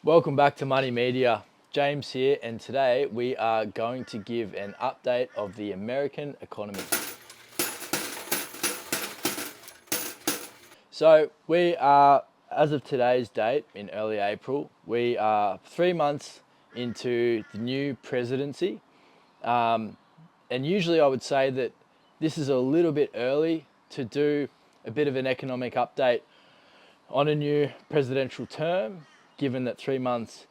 Welcome back to Money Media. James here, and today we are going to give an update of the American economy. So we are, as of today's date in early April, we are 3 months into the new presidency. And usually I would say that this is a little bit early to do a bit of an economic update on a new presidential term, given that 3 months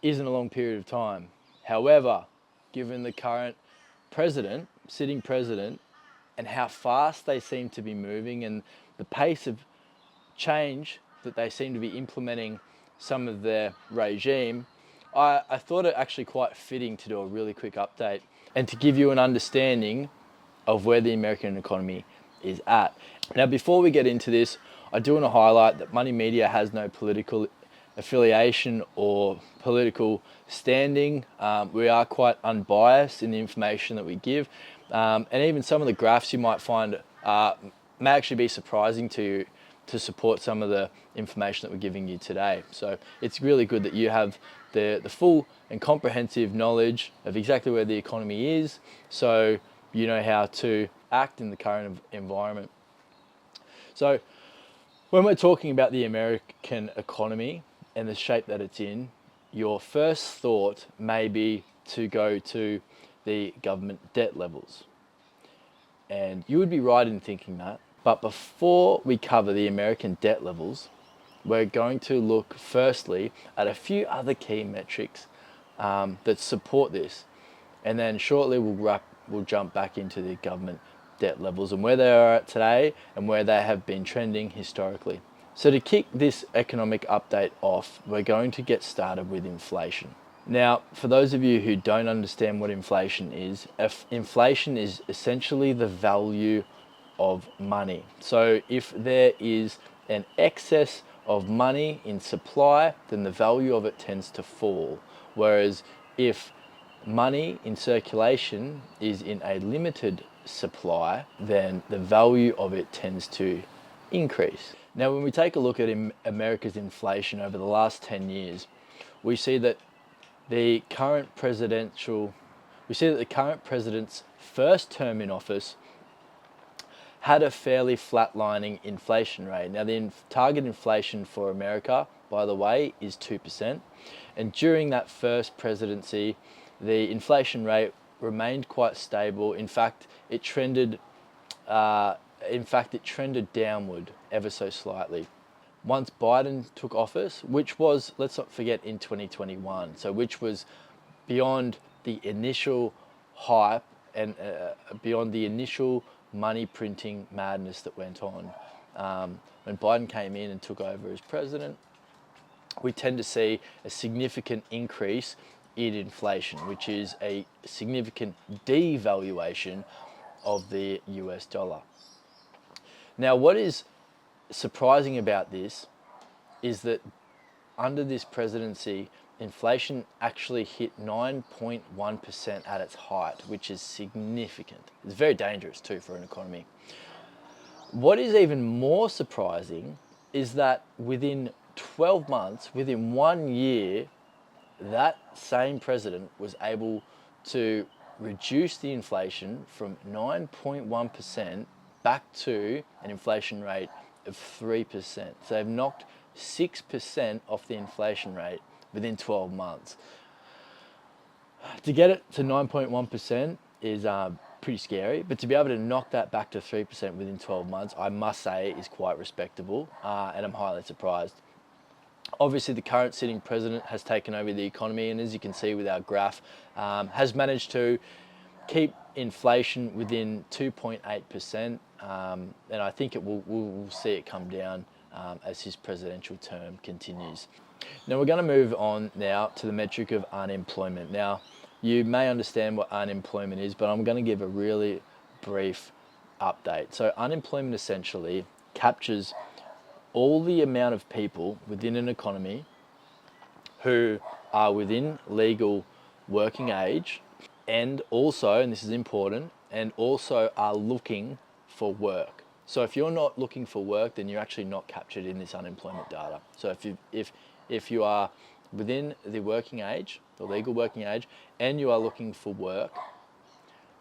isn't a long period of time. However, given the current sitting president, and how fast they seem to be moving and the pace of change that they seem to be implementing some of their regime, I thought it actually quite fitting to do a really quick update and to give you an understanding of where the American economy is at. Now, before we get into this, I do want to highlight that Money Media has no political affiliation or political standing. We are quite unbiased in the information that we give, and even some of the graphs you might find may actually be surprising to you to support some of the information that we're giving you today. So it's really good that you have the full and comprehensive knowledge of exactly where the economy is, so you know how to act in the current environment. So when we're talking about the American economy and the shape that it's in, your first thought may be to go to the government debt levels. And you would be right in thinking that. But before we cover the American debt levels, we're going to look firstly at a few other key metrics that support this. And then shortly we'll jump back into the government debt levels and where they are at today and where they have been trending historically. So to kick this economic update off, we're going to get started with inflation. Now, for those of you who don't understand what inflation is essentially the value of money. So if there is an excess of money in supply, then the value of it tends to fall. Whereas if money in circulation is in a limited supply, then the value of it tends to increase. Now, when we take a look at America's inflation over the last 10 years, we see that the current president's first term in office had a fairly flatlining inflation rate. Now, the target inflation for America, by the way, is 2%. And during that first presidency, the inflation rate remained quite stable. In fact, it trended downward ever so slightly. Once Biden took office, which was, let's not forget, in 2021, so which was beyond the initial hype and beyond the initial money printing madness that went on. When Biden came in and took over as president, we tend to see a significant increase in inflation, which is a significant devaluation of the US dollar. Now, what is surprising about this is that under this presidency, inflation actually hit 9.1% at its height, which is significant. It's very dangerous too for an economy. What is even more surprising is that within 12 months, within 1 year, that same president was able to reduce the inflation from 9.1% back to an inflation rate of 3%. So they've knocked 6% off the inflation rate within 12 months. To get it to 9.1% is pretty scary, but to be able to knock that back to 3% within 12 months, I must say, is quite respectable, and I'm highly surprised. Obviously, the current sitting president has taken over the economy, and as you can see with our graph, has managed to keep inflation within 2.8%, and I think we'll see it come down as his presidential term continues. Now, we're going to move on now to the metric of unemployment. Now, you may understand what unemployment is, but I'm going to give a really brief update. So unemployment essentially captures all the amount of people within an economy who are within legal working age and also, and this is important, and also are looking for work. So if you're not looking for work, then you're actually not captured in this unemployment data. So if you are within the working age, the legal working age, and you are looking for work,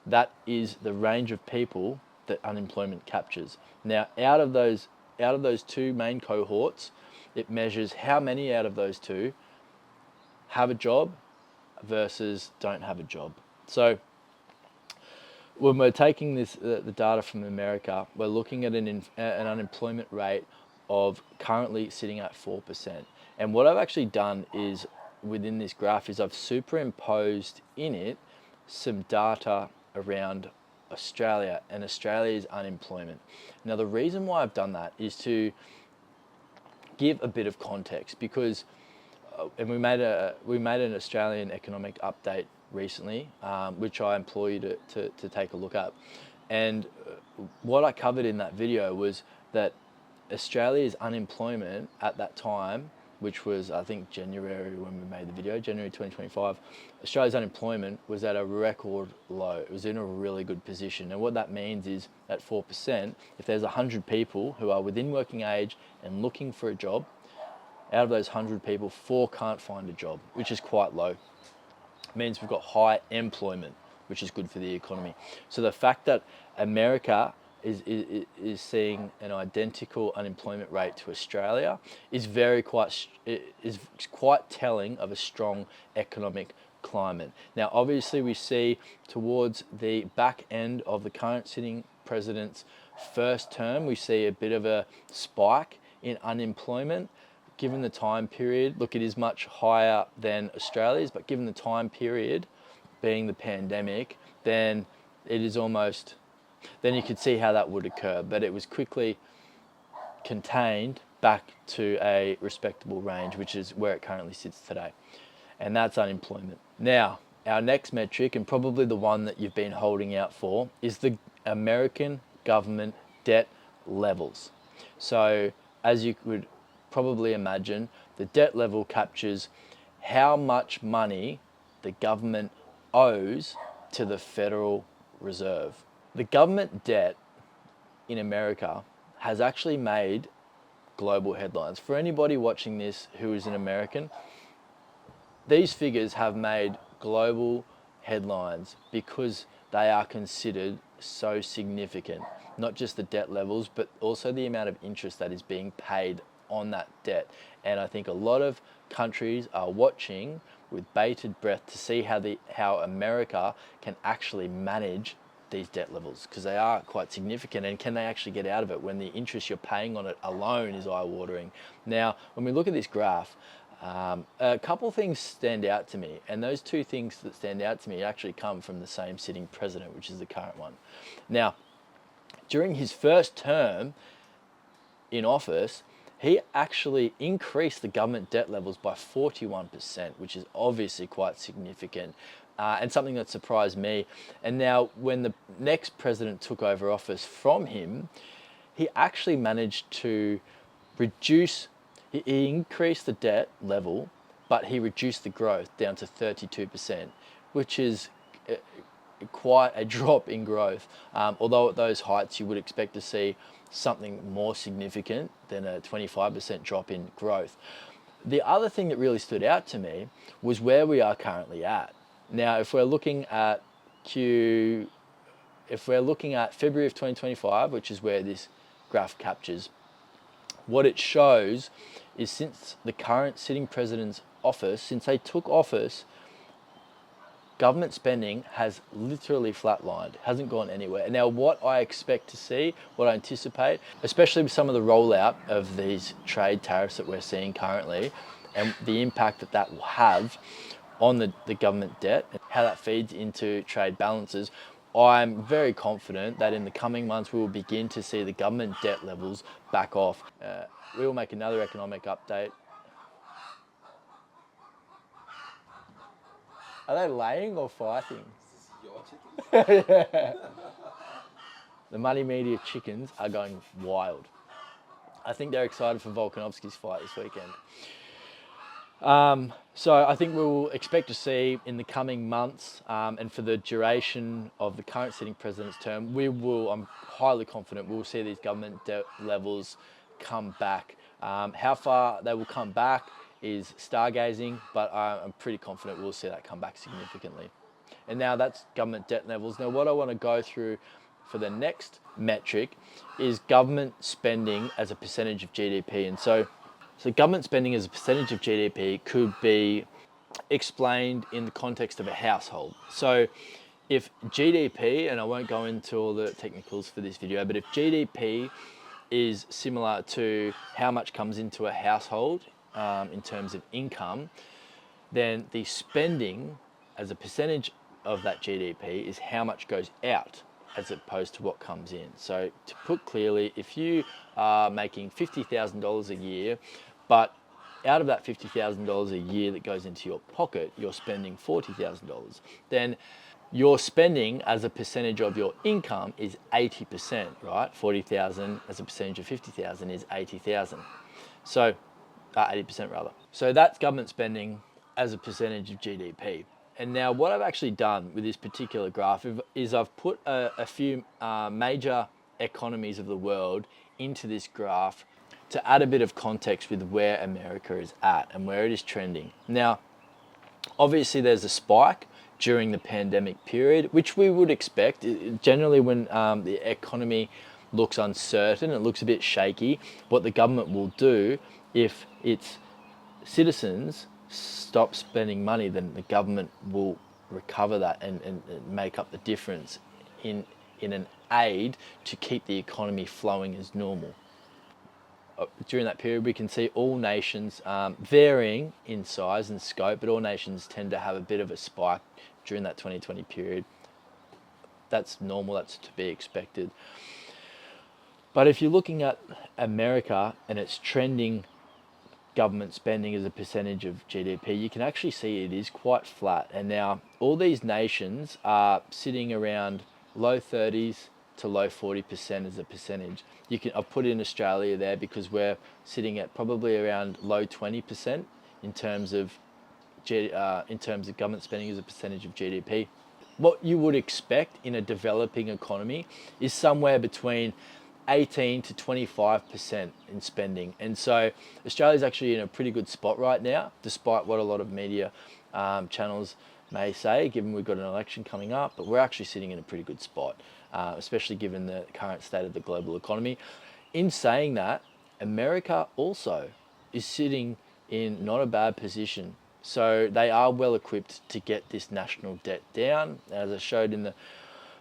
that is the range of people that unemployment captures. Now, out of those two main cohorts, it measures how many out of those two have a job versus don't have a job. So when we're taking the data from America, we're looking at an unemployment rate of currently sitting at 4%. And what I've actually done is, within this graph, is I've superimposed in it some data around Australia and Australia's unemployment. Now, the reason why I've done that is to give a bit of context, because and we made an Australian economic update recently, which I implore you to take a look at. And what I covered in that video was that Australia's unemployment at that time, which was, I think, January when we made the video, January 2025, Australia's unemployment was at a record low. It was in a really good position. And what that means is, at 4%, if there's 100 people who are within working age and looking for a job, out of those 100 people, 4 can't find a job, which is quite low. It means we've got high employment, which is good for the economy. So the fact that America is seeing an identical unemployment rate to Australia is quite telling of a strong economic climate. Now, obviously, we see towards the back end of the current sitting president's first term, we see a bit of a spike in unemployment. Given the time period, look, it is much higher than Australia's, but given the time period being the pandemic, then it is almost, then you could see how that would occur. But it was quickly contained back to a respectable range, which is where it currently sits today. And that's unemployment. Now, our next metric, and probably the one that you've been holding out for, is the American government debt levels. So, as you could probably imagine, the debt level captures how much money the government owes to the Federal Reserve. The government debt in America has actually made global headlines. For anybody watching this who is an American, these figures have made global headlines because they are considered so significant. Not just the debt levels, but also the amount of interest that is being paid on that debt. And I think a lot of countries are watching with bated breath to see how America can actually manage these debt levels, because they are quite significant, and can they actually get out of it when the interest you're paying on it alone is eye-watering. Now, when we look at this graph, a couple things stand out to me, and those two things that stand out to me actually come from the same sitting president, which is the current one. Now, during his first term in office, he actually increased the government debt levels by 41%, which is obviously quite significant, and something that surprised me. And now, when the next president took over office from him, he actually managed to reduce, he increased the debt level, but he reduced the growth down to 32%, which is quite a drop in growth. Although at those heights you would expect to see something more significant than a 25% drop in growth. The other thing that really stood out to me was where we are currently at. Now, if we're looking at February of 2025, which is where this graph captures, what it shows is, since the current sitting president's office, since they took office, government spending has literally flatlined, hasn't gone anywhere. Now, what I expect to see, what I anticipate, especially with some of the rollout of these trade tariffs that we're seeing currently, and the impact that that will have on the government debt, and how that feeds into trade balances, I'm very confident that in the coming months we will begin to see the government debt levels back off. We will make another economic update. Are they laying or fighting? Is this your chicken? Yeah. The Money Media chickens are going wild. I think they're excited for Volkanovski's fight this weekend. So I think we will expect to see in the coming months, and for the duration of the current sitting president's term, I'm highly confident we'll see these government debt levels come back. How far they will come back is stargazing, but I'm pretty confident we'll see that come back significantly. And now that's government debt levels. Now what I want to go through for the next metric is government spending as a percentage of GDP. And so government spending as a percentage of GDP could be explained in the context of a household. So if GDP, and I won't go into all the technicals for this video, but if GDP is similar to how much comes into a household in terms of income, then the spending as a percentage of that GDP is how much goes out as opposed to what comes in. So to put clearly, if you are making $50,000 a year, but out of that $50,000 a year that goes into your pocket, you're spending $40,000, then your spending as a percentage of your income is 80%, right? 40,000 as a percentage of 50,000 is 80,000. So 80% rather. So that's government spending as a percentage of GDP. And now what I've actually done with this particular graph is I've put a few major economies of the world into this graph to add a bit of context with where America is at and where it is trending. Now, obviously there's a spike during the pandemic period, which we would expect. Generally when the economy looks uncertain, it looks a bit shaky, what the government will do if its citizens stop spending money, then the government will recover that and make up the difference in an aid to keep the economy flowing as normal. During that period, we can see all nations varying in size and scope, but all nations tend to have a bit of a spike during that 2020 period. That's normal, that's to be expected. But if you're looking at America and it's trending government spending as a percentage of GDP, you can actually see it is quite flat. And now all these nations are sitting around low 30s to low 40% as a percentage. I've put in Australia there because we're sitting at probably around low 20% in terms of government spending as a percentage of GDP. What you would expect in a developing economy is somewhere between 18 to 25% in spending. And so Australia's actually in a pretty good spot right now, despite what a lot of media channels may say, given we've got an election coming up, but we're actually sitting in a pretty good spot, especially given the current state of the global economy. In saying that, America also is sitting in not a bad position. So they are well equipped to get this national debt down. As I showed in the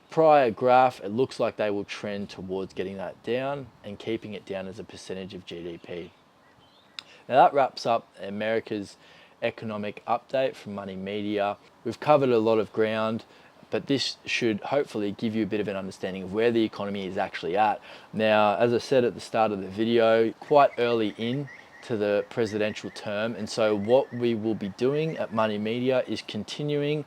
prior graph, it looks like they will trend towards getting that down and keeping it down as a percentage of GDP. Now that wraps up America's economic update from Money Media. We've covered a lot of ground, but this should hopefully give you a bit of an understanding of where the economy is actually at. Now, as I said at the start of the video, quite early in to the presidential term, and so what we will be doing at Money Media is continuing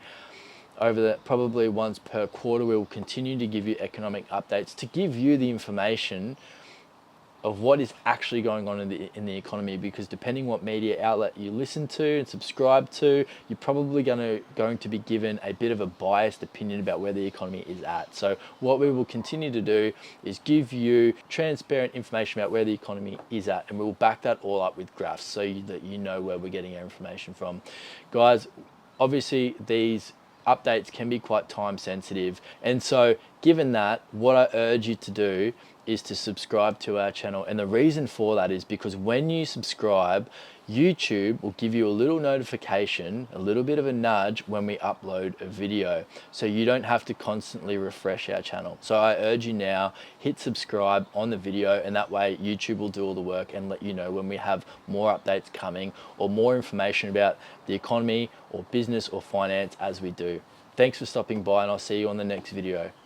over the probably once per quarter. We will continue to give you economic updates to give you the information of what is actually going on in the economy, because depending what media outlet you listen to and subscribe to, you're probably going to be given a bit of a biased opinion about where the economy is at. So what we will continue to do is give you transparent information about where the economy is at, and we will back that all up with graphs so that you know where we're getting our information from. Guys, obviously these updates can be quite time sensitive, and so given that, what I urge you to do is to subscribe to our channel. And the reason for that is because when you subscribe, YouTube will give you a little notification, a little bit of a nudge when we upload a video, so you don't have to constantly refresh our channel. So I urge you now, hit subscribe on the video, and that way YouTube will do all the work and let you know when we have more updates coming or more information about the economy or business or finance as we do. Thanks for stopping by, and I'll see you on the next video.